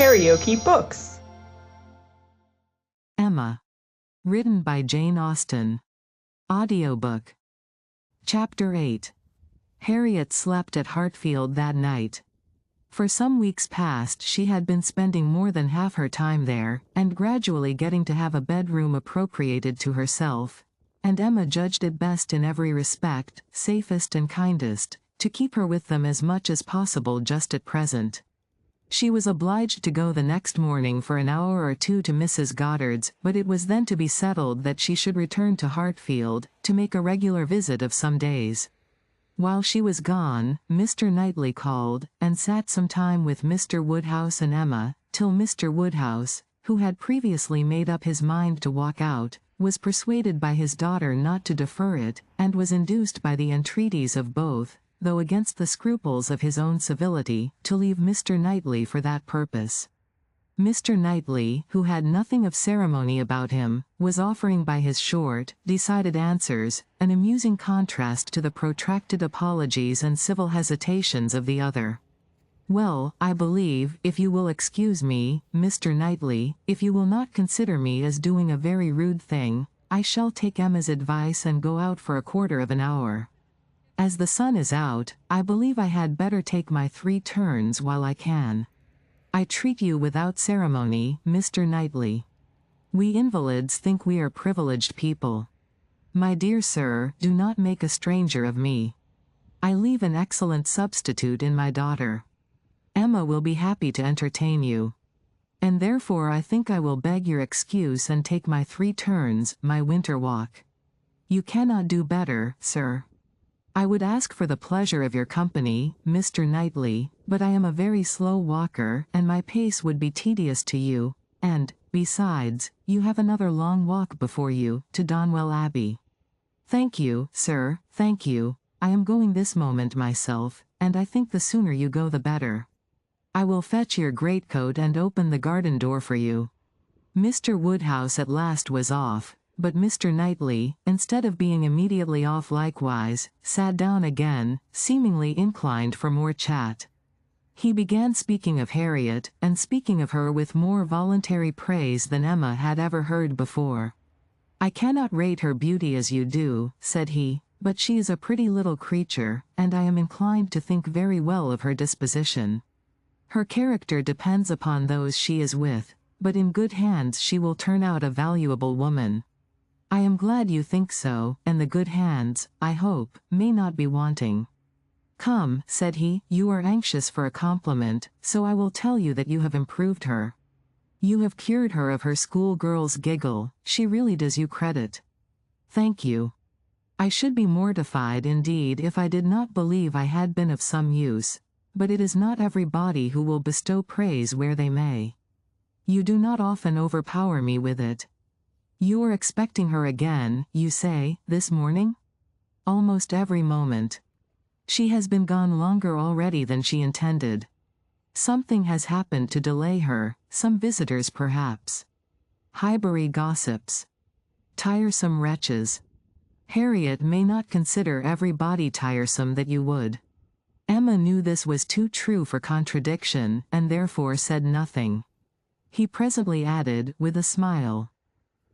KaraokeBooks. Emma. Written by Jane Austen. Audiobook. Chapter 8. Harriet slept at Hartfield that night. For some weeks past she had been spending more than half her time there, and gradually getting to have a bedroom appropriated to herself, and Emma judged it best in every respect, safest and kindest, to keep her with them as much as possible just at present. She was obliged to go the next morning for an hour or two to Mrs. Goddard's, but it was then to be settled that she should return to Hartfield, to make a regular visit of some days. While she was gone, Mr. Knightley called, and sat some time with Mr. Woodhouse and Emma, till Mr. Woodhouse, who had previously made up his mind to walk out, was persuaded by his daughter not to defer it, and was induced by the entreaties of both, though against the scruples of his own civility, to leave Mr. Knightley for that purpose. Mr. Knightley, who had nothing of ceremony about him, was offering by his short, decided answers, an amusing contrast to the protracted apologies and civil hesitations of the other. "Well, I believe, if you will excuse me, Mr. Knightley, if you will not consider me as doing a very rude thing, I shall take Emma's advice and go out for a quarter of an hour. As the sun is out, I believe I had better take my 3 turns while I can. I treat you without ceremony, Mr. Knightley. We invalids think we are privileged people. My dear sir, do not make a stranger of me. I leave an excellent substitute in my daughter. Emma will be happy to entertain you. And therefore I think I will beg your excuse and take my 3 turns, my winter walk. You cannot do better, sir. I would ask for the pleasure of your company, Mr. Knightley, but I am a very slow walker, and my pace would be tedious to you, and, besides, you have another long walk before you, to Donwell Abbey. Thank you, sir, thank you. I am going this moment myself, and I think the sooner you go the better. I will fetch your greatcoat and open the garden door for you." Mr. Woodhouse at last was off, but Mr. Knightley, instead of being immediately off likewise, sat down again, seemingly inclined for more chat. He began speaking of Harriet, and speaking of her with more voluntary praise than Emma had ever heard before. "I cannot rate her beauty as you do," said he, "but she is a pretty little creature, and I am inclined to think very well of her disposition. Her character depends upon those she is with, but in good hands she will turn out a valuable woman. I am glad you think so, and the good hands, I hope, may not be wanting. Come," said he, "you are anxious for a compliment, so I will tell you that you have improved her. You have cured her of her schoolgirl's giggle, she really does you credit. Thank you. I should be mortified indeed if I did not believe I had been of some use, but it is not everybody who will bestow praise where they may. You do not often overpower me with it. You are expecting her again, you say, this morning? Almost every moment. She has been gone longer already than she intended. Something has happened to delay her, some visitors perhaps. Highbury gossips. Tiresome wretches. Harriet may not consider everybody tiresome that you would." Emma knew this was too true for contradiction, and therefore said nothing. He presently added, with a smile,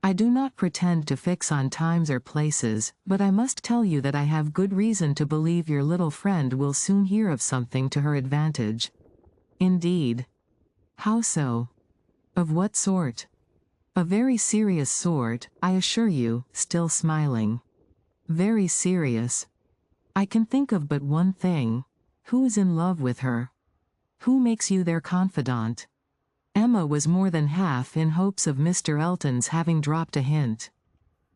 "I do not pretend to fix on times or places, but I must tell you that I have good reason to believe your little friend will soon hear of something to her advantage." "Indeed? How so? Of what sort?" "A very serious sort, I assure you," still smiling. "Very serious. I can think of but one thing. Who is in love with her? Who makes you their confidant?" Emma was more than half in hopes of Mr. Elton's having dropped a hint.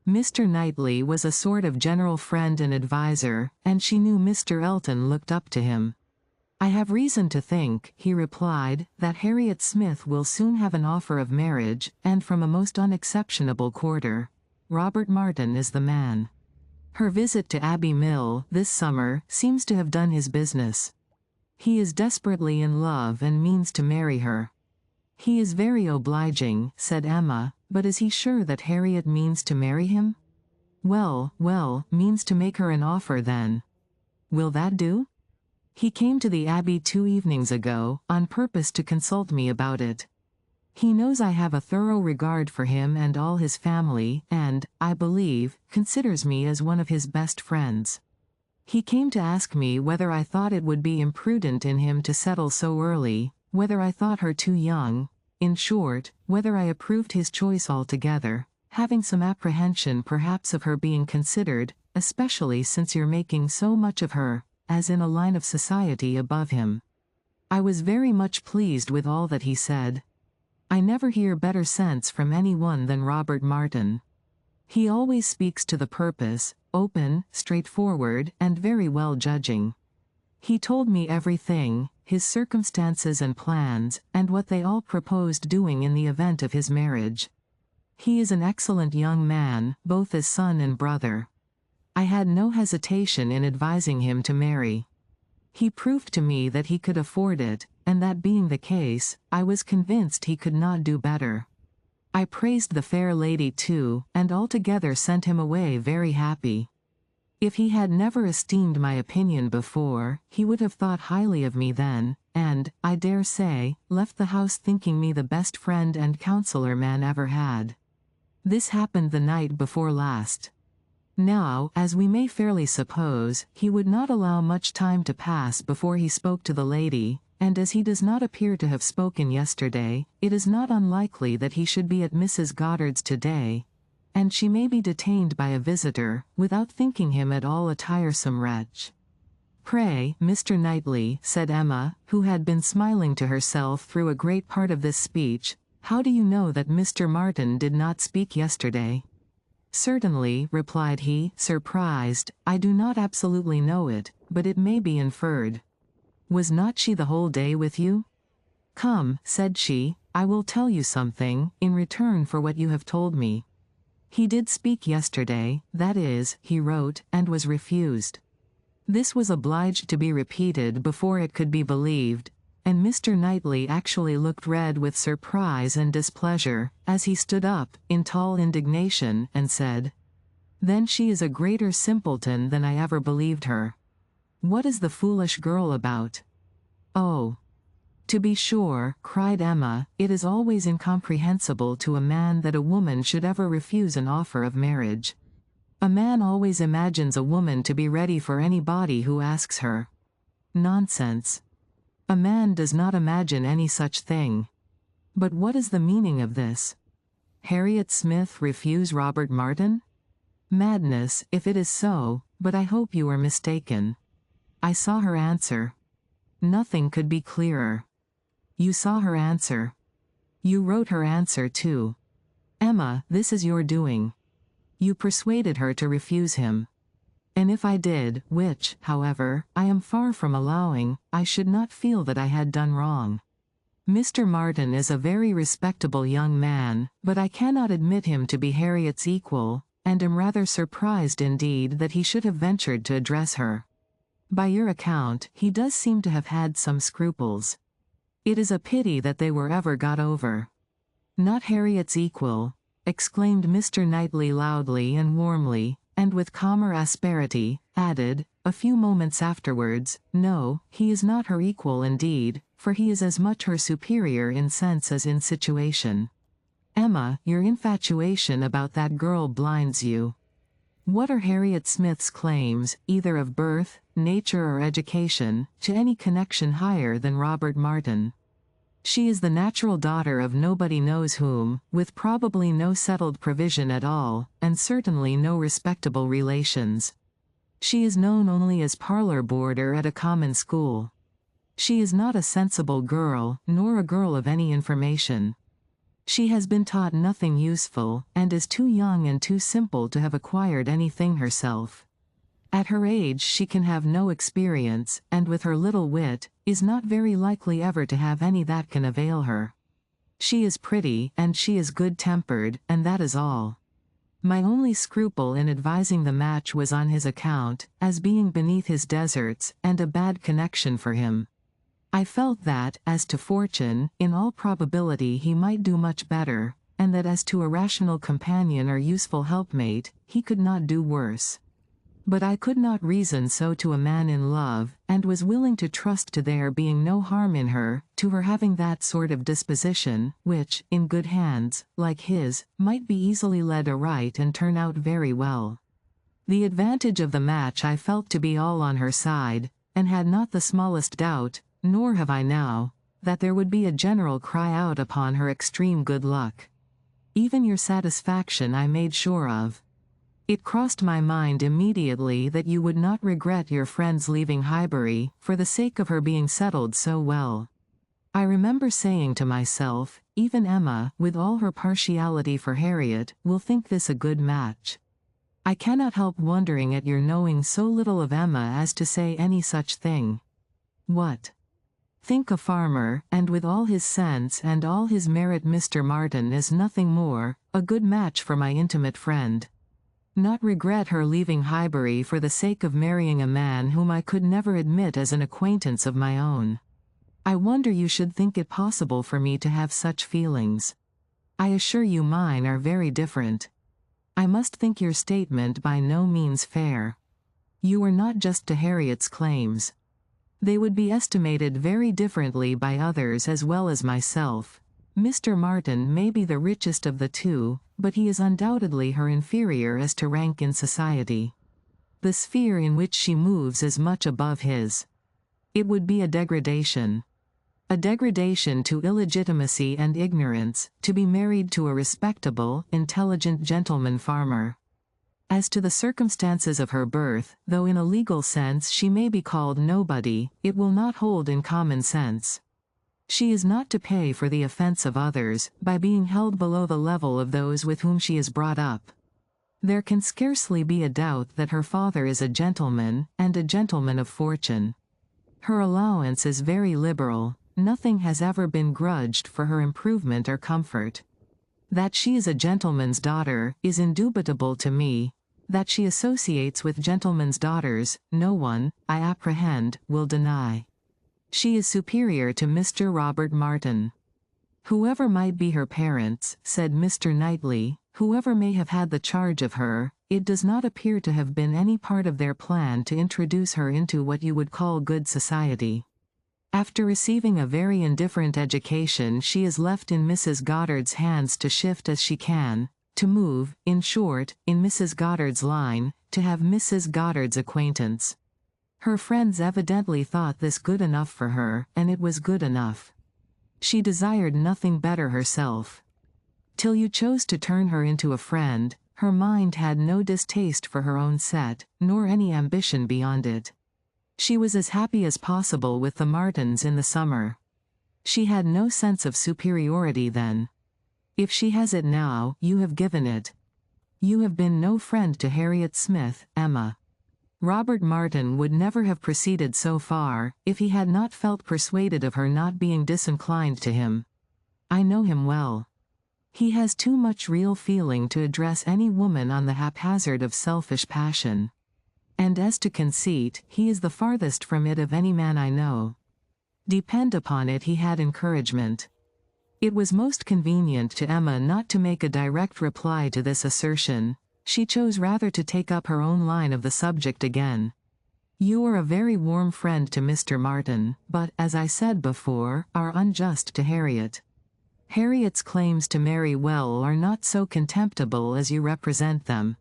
Mr. Knightley was a sort of general friend and adviser, and she knew Mr. Elton looked up to him. "I have reason to think," he replied, "that Harriet Smith will soon have an offer of marriage, and from a most unexceptionable quarter. Robert Martin is the man. Her visit to Abbey Mill, this summer, seems to have done his business. He is desperately in love and means to marry her." "He is very obliging," said Emma, "but is he sure that Harriet means to marry him?" "Well, means to make her an offer then." "Will that do?" He came to the Abbey 2 evenings ago, on purpose to consult me about it. He knows I have a thorough regard for him and all his family, and, I believe, considers me as one of his best friends. He came to ask me whether I thought it would be imprudent in him to settle so early, whether I thought her too young, in short, whether I approved his choice altogether, having some apprehension perhaps of her being considered, especially since you're making so much of her, as in a line of society above him. I was very much pleased with all that he said. I never hear better sense from anyone than Robert Martin. He always speaks to the purpose, open, straightforward, and very well judging. He told me everything, his circumstances and plans, and what they all proposed doing in the event of his marriage. He is an excellent young man, both as son and brother. I had no hesitation in advising him to marry. He proved to me that he could afford it, and that being the case, I was convinced he could not do better. I praised the fair lady too, and altogether sent him away very happy. If he had never esteemed my opinion before, he would have thought highly of me then, and, I dare say, left the house thinking me the best friend and counsellor man ever had. This happened the night before last. Now, as we may fairly suppose, he would not allow much time to pass before he spoke to the lady, and as he does not appear to have spoken yesterday, it is not unlikely that he should be at Mrs. Goddard's today, and she may be detained by a visitor, without thinking him at all a tiresome wretch. "Pray, Mr. Knightley," said Emma, who had been smiling to herself through a great part of this speech, "how do you know that Mr. Martin did not speak yesterday?" "Certainly," replied he, surprised, "I do not absolutely know it, but it may be inferred. Was not she the whole day with you?" "Come," said she, "I will tell you something, in return for what you have told me. He did speak yesterday, that is, he wrote, and was refused." This was obliged to be repeated before it could be believed, and Mr. Knightley actually looked red with surprise and displeasure, as he stood up, in tall indignation, and said, "Then she is a greater simpleton than I ever believed her. What is the foolish girl about?" "Oh, to be sure," cried Emma, "it is always incomprehensible to a man that a woman should ever refuse an offer of marriage. A man always imagines a woman to be ready for anybody who asks her. Nonsense. A man does not imagine any such thing. But what is the meaning of this? Harriet Smith refuse Robert Martin? Madness, if it is so, but I hope you are mistaken. I saw her answer. Nothing could be clearer. You saw her answer. You wrote her answer too. Emma, this is your doing. You persuaded her to refuse him. And if I did, which, however, I am far from allowing, I should not feel that I had done wrong. Mr. Martin is a very respectable young man, but I cannot admit him to be Harriet's equal, and am rather surprised indeed that he should have ventured to address her. By your account, he does seem to have had some scruples. It is a pity that they were ever got over." "Not Harriet's equal," exclaimed Mr. Knightley loudly and warmly, and with calmer asperity, added, a few moments afterwards, "No, he is not her equal indeed, for he is as much her superior in sense as in situation. Emma, your infatuation about that girl blinds you. What are Harriet Smith's claims, either of birth, nature or education, to any connection higher than Robert Martin? She is the natural daughter of nobody knows whom, with probably no settled provision at all, and certainly no respectable relations. She is known only as parlor boarder at a common school. She is not a sensible girl, nor a girl of any information. She has been taught nothing useful, and is too young and too simple to have acquired anything herself. At her age she can have no experience, and with her little wit, is not very likely ever to have any that can avail her. She is pretty, and she is good-tempered, and that is all. My only scruple in advising the match was on his account, as being beneath his deserts, and a bad connection for him. I felt that, as to fortune, in all probability he might do much better, and that as to a rational companion or useful helpmate, he could not do worse. But I could not reason so to a man in love, and was willing to trust to there being no harm in her, to her having that sort of disposition, which, in good hands, like his, might be easily led aright and turn out very well. The advantage of the match I felt to be all on her side, and had not the smallest doubt, nor have I now, that there would be a general cry out upon her extreme good luck. Even your satisfaction I made sure of. It crossed my mind immediately that you would not regret your friend's leaving Highbury, for the sake of her being settled so well. I remember saying to myself, even Emma, with all her partiality for Harriet, will think this a good match. I cannot help wondering at your knowing so little of Emma as to say any such thing. What? Think a farmer, and with all his sense and all his merit Mr. Martin is nothing more, a good match for my intimate friend. Not regret her leaving Highbury for the sake of marrying a man whom I could never admit as an acquaintance of my own. I wonder you should think it possible for me to have such feelings. I assure you mine are very different. I must think your statement by no means fair. You are not just to Harriet's claims. They would be estimated very differently by others as well as myself. Mr. Martin may be the richest of the two, but he is undoubtedly her inferior as to rank in society. The sphere in which she moves is much above his. It would be a degradation. A degradation to illegitimacy and ignorance, to be married to a respectable, intelligent gentleman farmer. As to the circumstances of her birth, though in a legal sense she may be called nobody, it will not hold in common sense. She is not to pay for the offense of others, by being held below the level of those with whom she is brought up. There can scarcely be a doubt that her father is a gentleman, and a gentleman of fortune. Her allowance is very liberal, nothing has ever been grudged for her improvement or comfort. That she is a gentleman's daughter, is indubitable to me. That she associates with gentlemen's daughters, no one, I apprehend, will deny. She is superior to Mr. Robert Martin. Whoever might be her parents, said Mr. Knightley, whoever may have had the charge of her, it does not appear to have been any part of their plan to introduce her into what you would call good society. After receiving a very indifferent education, she is left in Mrs. Goddard's hands to shift as she can, to move, in short, in Mrs. Goddard's line, to have Mrs. Goddard's acquaintance. Her friends evidently thought this good enough for her, and it was good enough. She desired nothing better herself. Till you chose to turn her into a friend, her mind had no distaste for her own set, nor any ambition beyond it. She was as happy as possible with the Martins in the summer. She had no sense of superiority then. If she has it now, you have given it. You have been no friend to Harriet Smith, Emma. Robert Martin would never have proceeded so far, if he had not felt persuaded of her not being disinclined to him. I know him well. He has too much real feeling to address any woman on the haphazard of selfish passion. And as to conceit, he is the farthest from it of any man I know. Depend upon it he had encouragement. It was most convenient to Emma not to make a direct reply to this assertion. She chose rather to take up her own line of the subject again. You are a very warm friend to Mr. Martin, but, as I said before, are unjust to Harriet. Harriet's claims to marry well are not so contemptible as you represent them.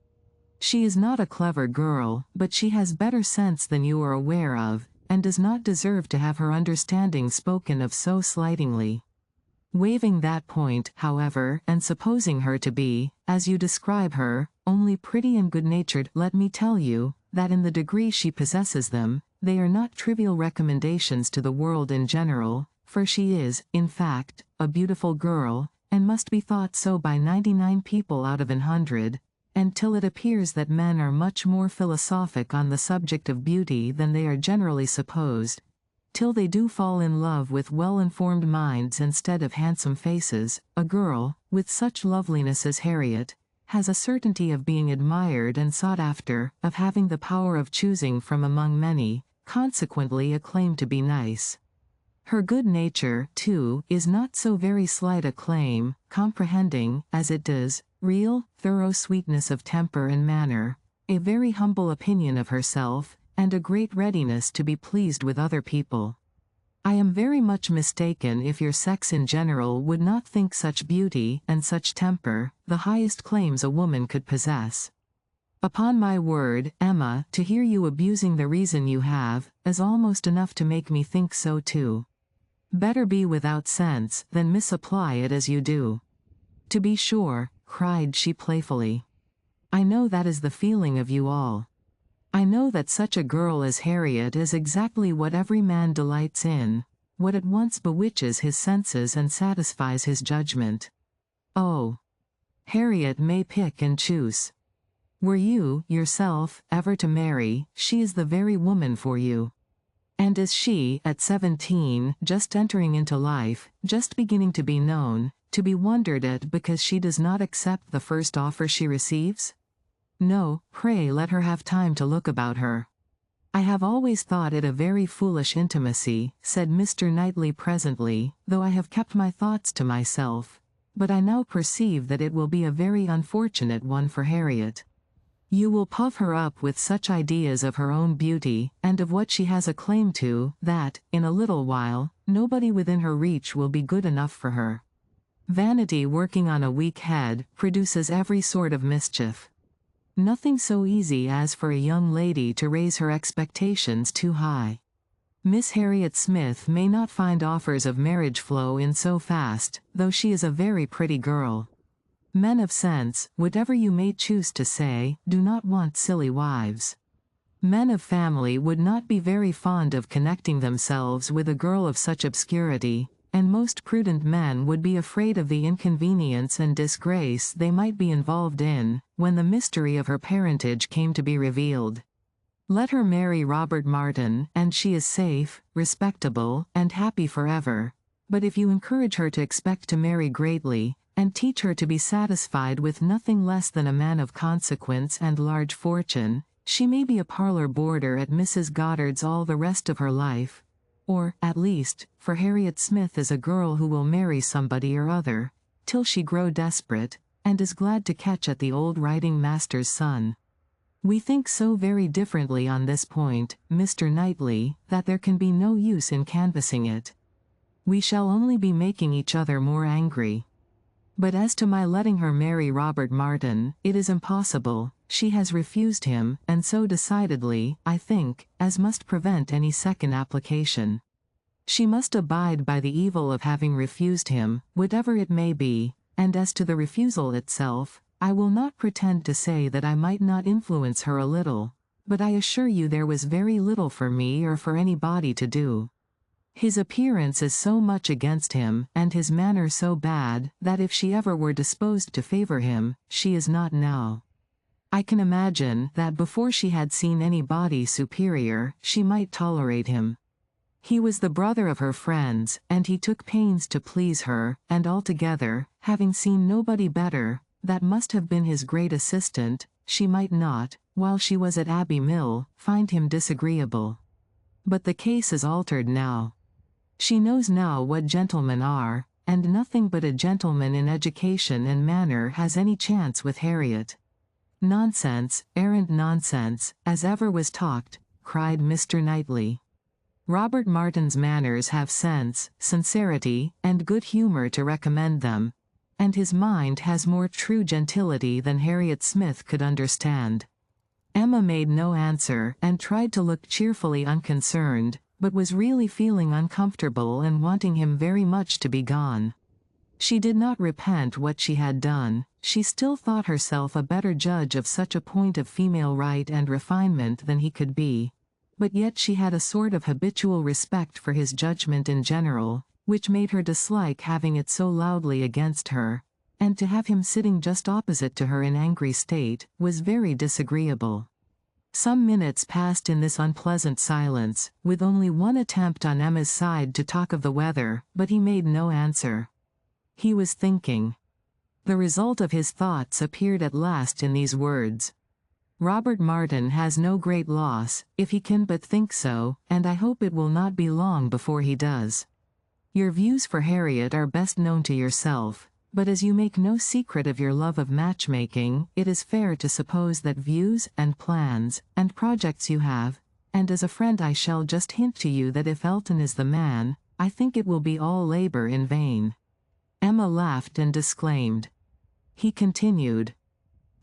She is not a clever girl, but she has better sense than you are aware of, and does not deserve to have her understanding spoken of so slightingly. Waiving that point, however, and supposing her to be, as you describe her, only pretty and good-natured, let me tell you, that in the degree she possesses them, they are not trivial recommendations to the world in general, for she is, in fact, a beautiful girl, and must be thought so by 99 people out of 100, and till it appears that men are much more philosophic on the subject of beauty than they are generally supposed, till they do fall in love with well-informed minds instead of handsome faces, a girl, with such loveliness as Harriet, has a certainty of being admired and sought after, of having the power of choosing from among many, consequently a claim to be nice. Her good nature, too, is not so very slight a claim, comprehending, as it does, real, thorough sweetness of temper and manner, a very humble opinion of herself, and a great readiness to be pleased with other people. I am very much mistaken if your sex in general would not think such beauty and such temper the highest claims a woman could possess. Upon my word, Emma, to hear you abusing the reason you have, is almost enough to make me think so too. Better be without sense than misapply it as you do. To be sure, cried she playfully. I know that is the feeling of you all. I know that such a girl as Harriet is exactly what every man delights in, what at once bewitches his senses and satisfies his judgment. Oh! Harriet may pick and choose. Were you, yourself, ever to marry, she is the very woman for you. And is she, at 17, just entering into life, just beginning to be known, to be wondered at because she does not accept the first offer she receives? No, pray let her have time to look about her. I have always thought it a very foolish intimacy, said Mr. Knightley presently, though I have kept my thoughts to myself, but I now perceive that it will be a very unfortunate one for Harriet. You will puff her up with such ideas of her own beauty, and of what she has a claim to, that, in a little while, nobody within her reach will be good enough for her. Vanity working on a weak head produces every sort of mischief. Nothing so easy as for a young lady to raise her expectations too high. Miss Harriet Smith may not find offers of marriage flow in so fast, though she is a very pretty girl. Men of sense, whatever you may choose to say, do not want silly wives. Men of family would not be very fond of connecting themselves with a girl of such obscurity, and most prudent men would be afraid of the inconvenience and disgrace they might be involved in, when the mystery of her parentage came to be revealed. Let her marry Robert Martin, and she is safe, respectable, and happy forever. But if you encourage her to expect to marry greatly, and teach her to be satisfied with nothing less than a man of consequence and large fortune, she may be a parlor boarder at Mrs. Goddard's all the rest of her life. Or, at least, for Harriet Smith is a girl who will marry somebody or other, till she grow desperate, and is glad to catch at the old writing-master's son. We think so very differently on this point, Mr. Knightley, that there can be no use in canvassing it. We shall only be making each other more angry. But as to my letting her marry Robert Martin, it is impossible. She has refused him, and so decidedly, I think, as must prevent any second application. She must abide by the evil of having refused him, whatever it may be, and as to the refusal itself, I will not pretend to say that I might not influence her a little, but I assure you there was very little for me or for anybody to do. His appearance is so much against him, and his manner so bad, that if she ever were disposed to favor him, she is not now. I can imagine that before she had seen anybody superior, she might tolerate him. He was the brother of her friends, and he took pains to please her, and altogether, having seen nobody better, that must have been his great assistant, she might not, while she was at Abbey Mill, find him disagreeable. But the case is altered now. She knows now what gentlemen are, and nothing but a gentleman in education and manner has any chance with Harriet. Nonsense, arrant nonsense, as ever was talked, cried Mr. Knightley. Robert Martin's manners have sense, sincerity, and good humor to recommend them, and his mind has more true gentility than Harriet Smith could understand. Emma made no answer, and tried to look cheerfully unconcerned, but was really feeling uncomfortable and wanting him very much to be gone. She did not repent what she had done. She still thought herself a better judge of such a point of female right and refinement than he could be, but yet she had a sort of habitual respect for his judgment in general, which made her dislike having it so loudly against her, and to have him sitting just opposite to her in angry state, was very disagreeable. Some minutes passed in this unpleasant silence, with only one attempt on Emma's side to talk of the weather, but he made no answer. He was thinking. The result of his thoughts appeared at last in these words. Robert Martin has no great loss, if he can but think so, and I hope it will not be long before he does. Your views for Harriet are best known to yourself, But as you make no secret of your love of matchmaking, it is fair to suppose that views, and plans, and projects you have, and as a friend I shall just hint to you that if Elton is the man, I think it will be all labor in vain." Emma laughed and disclaimed. He continued,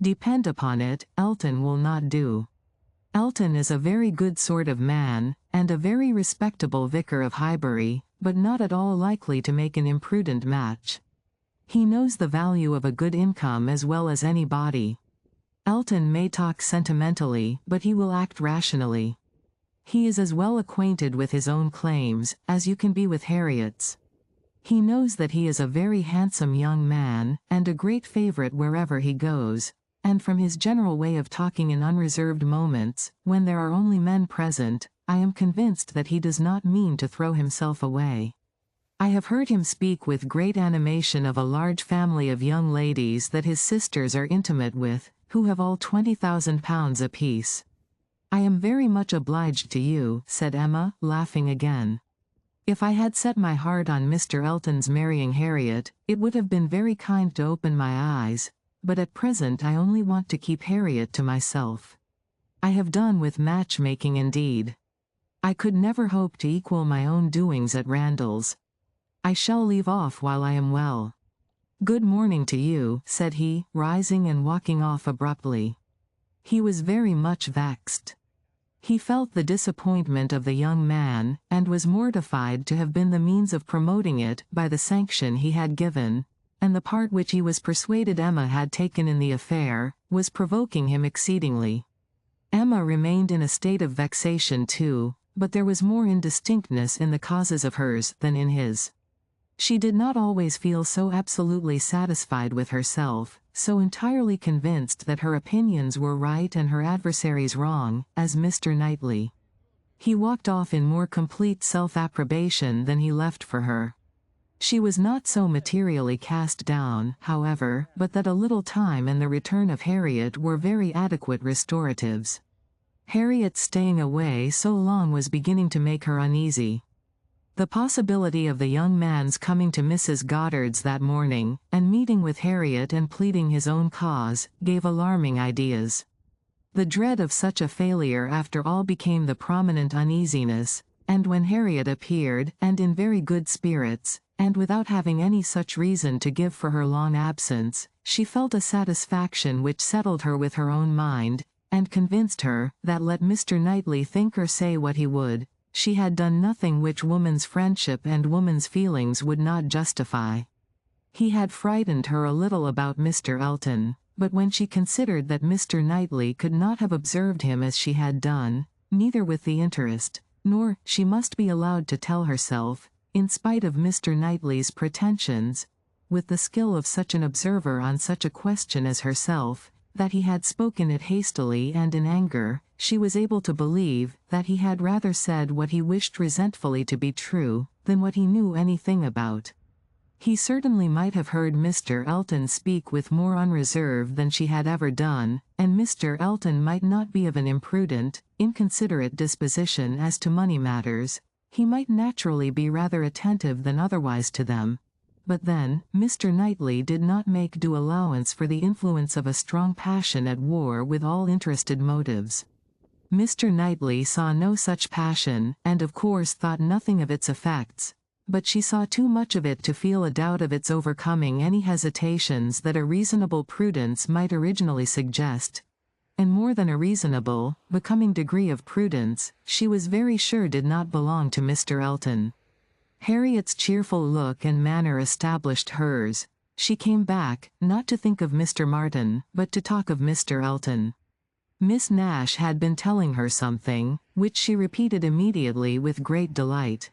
"Depend upon it, Elton will not do. Elton is a very good sort of man, and a very respectable vicar of Highbury, but not at all likely to make an imprudent match. He knows the value of a good income as well as anybody. Elton may talk sentimentally, but he will act rationally. He is as well acquainted with his own claims as you can be with Harriet's. He knows that he is a very handsome young man, and a great favorite wherever he goes, and from his general way of talking in unreserved moments, when there are only men present, I am convinced that he does not mean to throw himself away. I have heard him speak with great animation of a large family of young ladies that his sisters are intimate with, who have all £20,000 apiece." "I am very much obliged to you," said Emma, laughing again. "If I had set my heart on Mr. Elton's marrying Harriet, it would have been very kind to open my eyes, but at present I only want to keep Harriet to myself. I have done with matchmaking indeed. I could never hope to equal my own doings at Randall's. I shall leave off while I am well. Good morning to you," said he, rising and walking off abruptly. He was very much vexed. He felt the disappointment of the young man, and was mortified to have been the means of promoting it by the sanction he had given, and the part which he was persuaded Emma had taken in the affair, was provoking him exceedingly. Emma remained in a state of vexation too, but there was more indistinctness in the causes of hers than in his. She did not always feel so absolutely satisfied with herself, so entirely convinced that her opinions were right and her adversaries wrong, as Mr. Knightley. He walked off in more complete self-approbation than he left for her. She was not so materially cast down, however, but that a little time and the return of Harriet were very adequate restoratives. Harriet's staying away so long was beginning to make her uneasy. The possibility of the young man's coming to Mrs. Goddard's that morning, and meeting with Harriet and pleading his own cause, gave alarming ideas. The dread of such a failure after all became the prominent uneasiness, and when Harriet appeared, and in very good spirits, and without having any such reason to give for her long absence, she felt a satisfaction which settled her with her own mind, and convinced her, that let Mr. Knightley think or say what he would, she had done nothing which woman's friendship and woman's feelings would not justify. He had frightened her a little about Mr. Elton, but when she considered that Mr. Knightley could not have observed him as she had done, neither with the interest, nor, she must be allowed to tell herself, in spite of Mr. Knightley's pretensions, with the skill of such an observer on such a question as herself, that he had spoken it hastily and in anger, she was able to believe that he had rather said what he wished resentfully to be true, than what he knew anything about. He certainly might have heard Mr. Elton speak with more unreserve than she had ever done, and Mr. Elton might not be of an imprudent, inconsiderate disposition as to money matters. He might naturally be rather attentive than otherwise to them. But then, Mr. Knightley did not make due allowance for the influence of a strong passion at war with all interested motives. Mr. Knightley saw no such passion, and of course thought nothing of its effects, but she saw too much of it to feel a doubt of its overcoming any hesitations that a reasonable prudence might originally suggest, and more than a reasonable, becoming degree of prudence, she was very sure did not belong to Mr. Elton. Harriet's cheerful look and manner established hers. She came back, not to think of Mr. Martin, but to talk of Mr. Elton. Miss Nash had been telling her something, which she repeated immediately with great delight.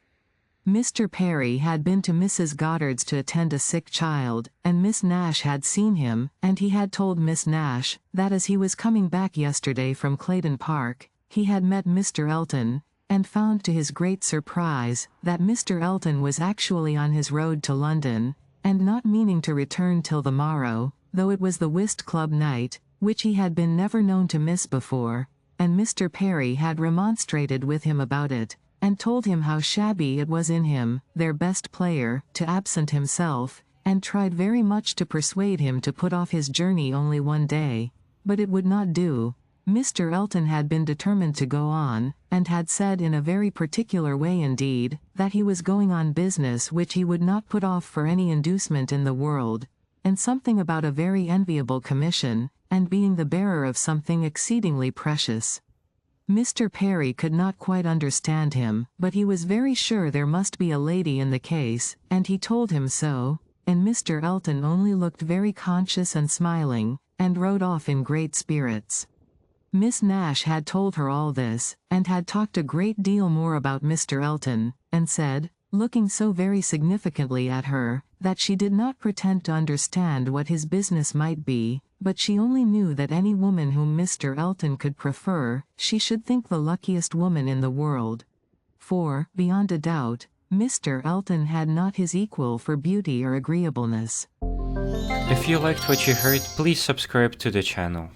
Mr. Perry had been to Mrs. Goddard's to attend a sick child, and Miss Nash had seen him, and he had told Miss Nash that as he was coming back yesterday from Clayton Park, he had met Mr. Elton, and found to his great surprise that Mr. Elton was actually on his road to London, and not meaning to return till the morrow, though it was the whist club night, which he had been never known to miss before, and Mr. Perry had remonstrated with him about it, and told him how shabby it was in him, their best player, to absent himself, and tried very much to persuade him to put off his journey only one day. But it would not do. Mr. Elton had been determined to go on, and had said in a very particular way indeed, that he was going on business which he would not put off for any inducement in the world, and something about a very enviable commission, and being the bearer of something exceedingly precious. Mr. Perry could not quite understand him, but he was very sure there must be a lady in the case, and he told him so, and Mr. Elton only looked very conscious and smiling, and rode off in great spirits. Miss Nash had told her all this, and had talked a great deal more about Mr. Elton, and said, looking so very significantly at her, that she did not pretend to understand what his business might be, but she only knew that any woman whom Mr. Elton could prefer, she should think the luckiest woman in the world. For, beyond a doubt, Mr. Elton had not his equal for beauty or agreeableness. If you liked what you heard, please subscribe to the channel.